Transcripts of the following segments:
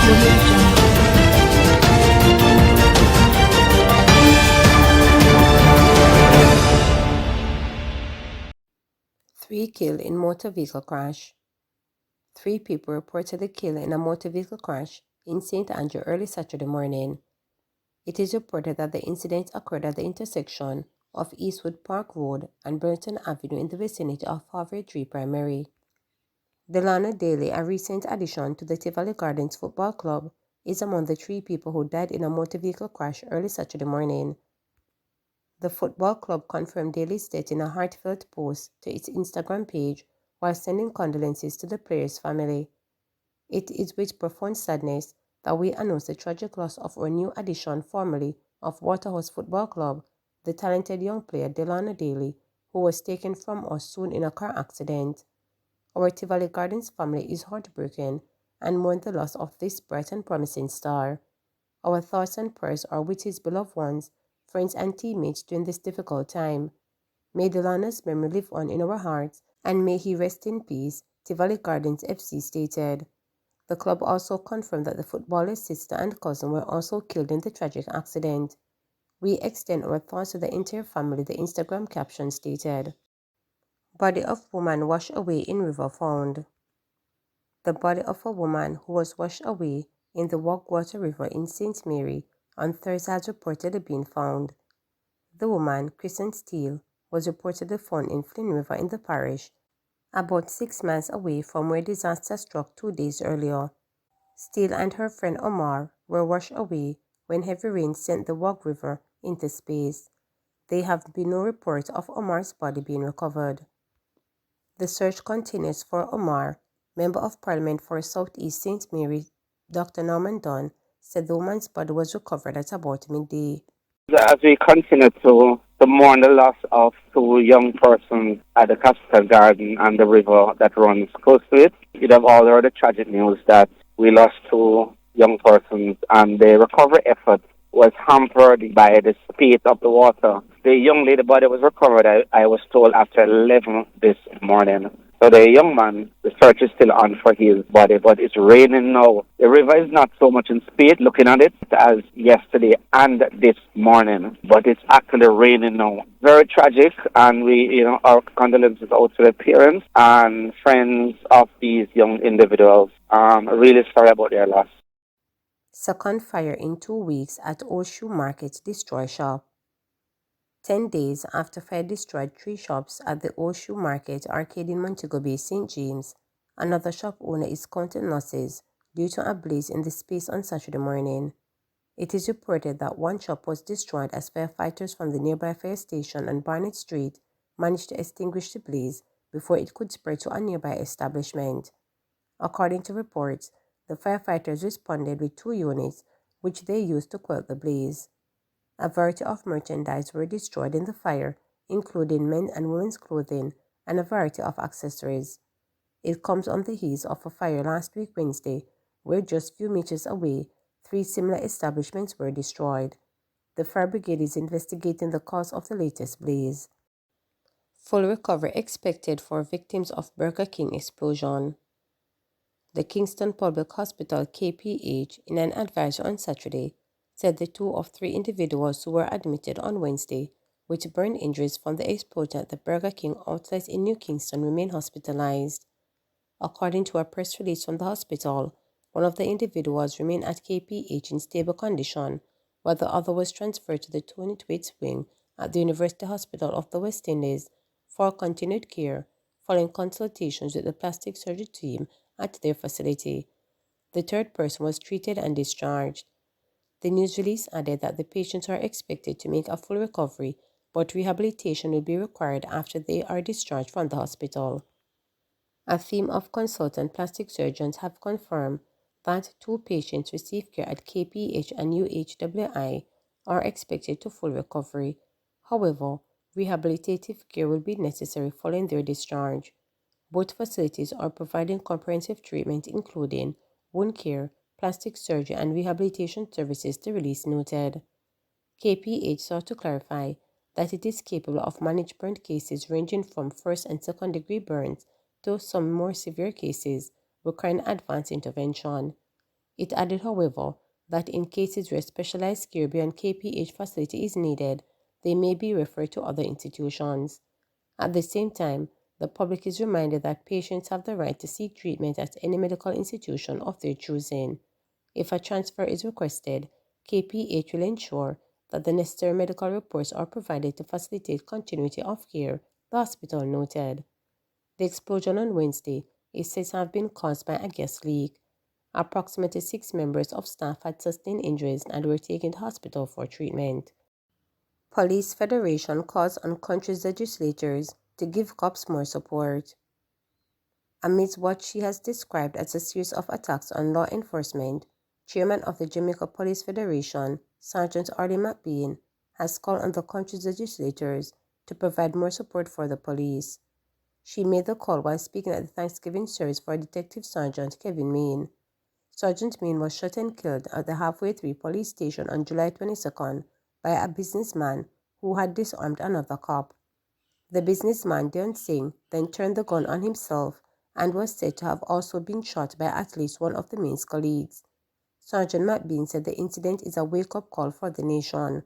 Audio Jungle. 3 killed in motor vehicle crash. 3 people reportedly killed in a motor vehicle crash in St. Andrew early Saturday morning. It is reported that the incident occurred at the intersection of Eastwood Park Road and Burton Avenue in the vicinity of Harvey 3 Primary. Delano Daly, a recent addition to the Tivoli Gardens Football Club, is among the 3 people who died in a motor vehicle crash early Saturday morning. The football club confirmed Daly's death in a heartfelt post to its Instagram page while sending condolences to the player's family. It is with profound sadness that we announce the tragic loss of our new addition formerly of Waterhouse Football Club, the talented young player Delano Daly, who was taken from us soon in a car accident. Our Tivoli Gardens family is heartbroken and mourn the loss of this bright and promising star. Our thoughts and prayers are with his beloved ones, friends and teammates during this difficult time. May Delano's memory live on in our hearts, and may he rest in peace, Tivoli Gardens FC stated. The club also confirmed that the footballer's sister and cousin were also killed in the tragic accident. We extend our thoughts to the entire family, the Instagram caption stated. Body of woman washed away in river found. The body of a woman who was washed away in the Wogwater River in St. Mary on Thursday has reportedly been found. The woman, Kristen Steele, was reportedly found in Flynn River in the parish, about 6 miles away from where disaster struck 2 days earlier. Steele and her friend Omar were washed away when heavy rain sent the Wog River into space. There have been no reports of Omar's body being recovered. The search continues for Omar. Member of Parliament for South East St. Mary, Dr. Norman Dunn, said the woman's body was recovered at about midday. As we continue to mourn the loss of 2 young persons at the Castle Garden and the river that runs close to it, you'd have all heard the tragic news that we lost 2 young persons and the recovery effort was hampered by the speed of the water. The young lady body was recovered, I was told, after 11 this morning. So the young man, the search is still on for his body, but it's raining now. The river is not so much in speed, looking at it, as yesterday and this morning, but it's actually raining now. Very tragic, and our condolences out to the parents and friends of these young individuals. Really sorry about their loss. Second fire in 2 weeks at Old Shoe Market destroy shop. 10 days after fire destroyed 3 shops at the Old Shoe Market arcade in Montego Bay, St. James, another shop owner is counting losses due to a blaze in the space on Saturday morning. It is reported that 1 shop was destroyed as firefighters from the nearby fire station on Barnett Street managed to extinguish the blaze before it could spread to a nearby establishment. According to reports, the firefighters responded with 2 units, which they used to quell the blaze. A variety of merchandise were destroyed in the fire, including men and women's clothing and a variety of accessories. It comes on the heels of a fire last week Wednesday, where just few meters away, 3 similar establishments were destroyed. The fire brigade is investigating the cause of the latest blaze. Full recovery expected for victims of Burger King explosion. The Kingston Public Hospital KPH, in an advisory on Saturday, said the 2 of 3 individuals who were admitted on Wednesday with burn injuries from the explosion at the Burger King outlet in New Kingston remain hospitalized. According to a press release from the hospital, one of the individuals remained at KPH in stable condition, while the other was transferred to the Tony Twaits wing at the University Hospital of the West Indies for continued care, following consultations with the plastic surgery team at their facility. The 3rd person was treated and discharged. The news release added that the patients are expected to make a full recovery, but rehabilitation will be required after they are discharged from the hospital. A team of consultant plastic surgeons have confirmed that 2 patients receive care at KPH and UHWI are expected to full recovery. However, rehabilitative care will be necessary following their discharge. Both facilities are providing comprehensive treatment including wound care, plastic surgery and rehabilitation services, the release noted. KPH sought to clarify that it is capable of managing burn cases ranging from 1st and 2nd degree burns to some more severe cases requiring advanced intervention. It added, however, that in cases where specialized care beyond KPH facility is needed, they may be referred to other institutions. At the same time, the public is reminded that patients have the right to seek treatment at any medical institution of their choosing. If a transfer is requested, KPH will ensure that the necessary medical reports are provided to facilitate continuity of care, the hospital noted. The explosion on Wednesday is said to have been caused by a gas leak. Approximately 6 members of staff had sustained injuries and were taken to hospital for treatment. Police Federation calls on country's legislators to give cops more support. Amidst what she has described as a series of attacks on law enforcement, Chairman of the Jamaica Police Federation, Sergeant Arlie McBean, has called on the country's legislators to provide more support for the police. She made the call while speaking at the Thanksgiving service for Detective Sergeant Kevin Main. Sergeant Main was shot and killed at the Halfway Tree police station on July 22nd by a businessman who had disarmed another cop. The businessman, Deon Singh, then turned the gun on himself and was said to have also been shot by at least one of the Main's colleagues. Sergeant McBean said the incident is a wake-up call for the nation.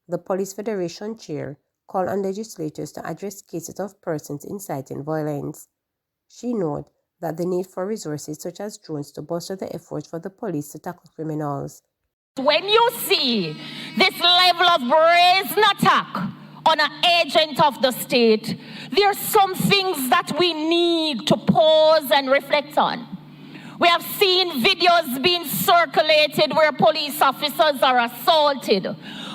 The Police Federation chair called on legislators to address cases of persons inciting violence. She noted that the need for resources such as drones to bolster the efforts for the police to tackle criminals. When you see this level of brazen attack on an agent of the state, there are some things that we need to pause and reflect on. We have seen videos being circulated where police officers are assaulted.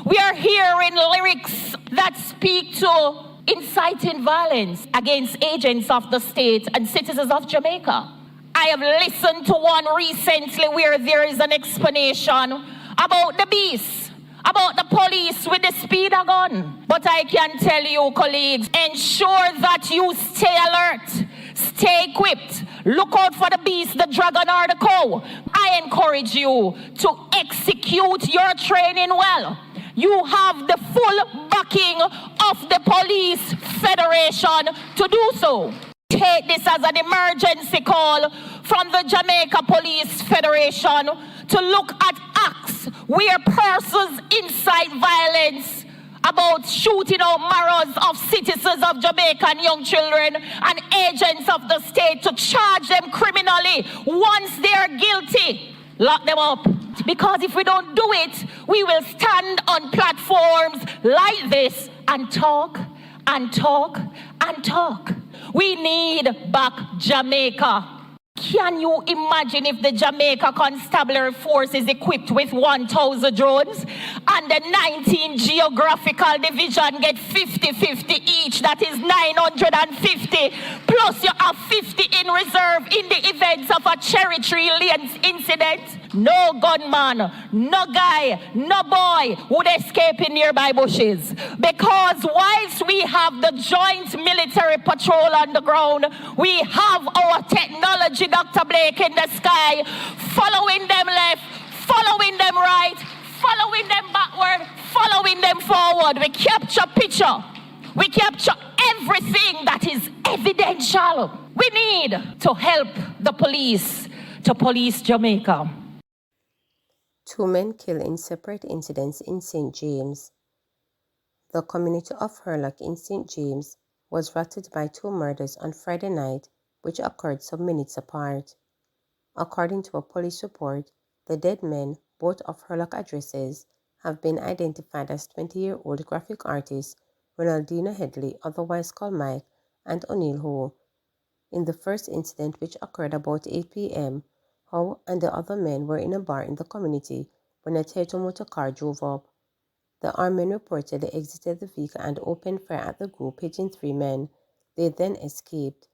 We are hearing lyrics that speak to inciting violence against agents of the state and citizens of Jamaica. I have listened to one recently where there is an explanation about the beast, about the police with the speeder gun. But I can tell you, colleagues, ensure that you stay alert, stay equipped, look out for the beast, the dragon or the cow. I encourage you to execute your training well. You have the full backing of the Police Federation to do so. Take this as an emergency call from the Jamaica Police Federation to look at acts where persons incite violence about shooting out morals of citizens of Jamaica and young children and agents of the state, to charge them criminally once they are guilty. Lock them up. Because if we don't do it, we will stand on platforms like this and talk and talk and talk. We need back Jamaica. Can you imagine if the Jamaica Constabulary Force is equipped with 1,000 drones and the 19 geographical division get 50-50 each? That is 950. Plus you have 50 in reserve in the event of a Cherry Tree Lane incident. No gunman, no guy, no boy would escape in nearby bushes. Because whilst we have the joint military patrol on the ground, we have our technology, Dr. Blake, in the sky, following them left, following them right, following them backward, following them forward. We capture picture. We capture everything that is evidential. We need to help the police to police Jamaica. 2 men killed in separate incidents in St. James. The community of Hurlock in St. James was ravaged by 2 murders on Friday night, which occurred some minutes apart. According to a police report, the dead men, both of Hurlock addresses, have been identified as 20-year-old graphic artist Ronaldinho Headley, otherwise called Mike, and O'Neill Ho. In the first incident, which occurred about 8 p.m., Howe and the other men were in a bar in the community when a Toyota motor car drove up. The armed men reportedly exited the vehicle and opened fire at the group, hitting 3 men. They then escaped.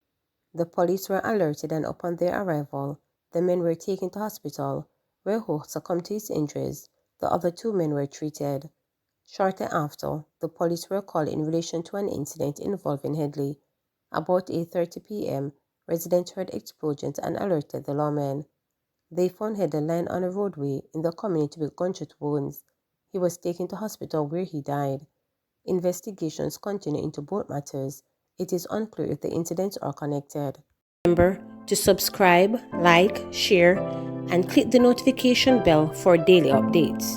The police were alerted, and upon their arrival, the men were taken to hospital, where Howe succumbed to his injuries. The other 2 men were treated. Shortly after, the police were called in relation to an incident involving Headley. About 8:30 p.m., residents heard explosions and alerted the lawmen. They found Headley lying on a roadway in the community with gunshot wounds. He was taken to hospital where he died. Investigations continue into both matters. It is unclear if the incidents are connected. Remember, to subscribe, like, share, and click the notification bell for daily updates.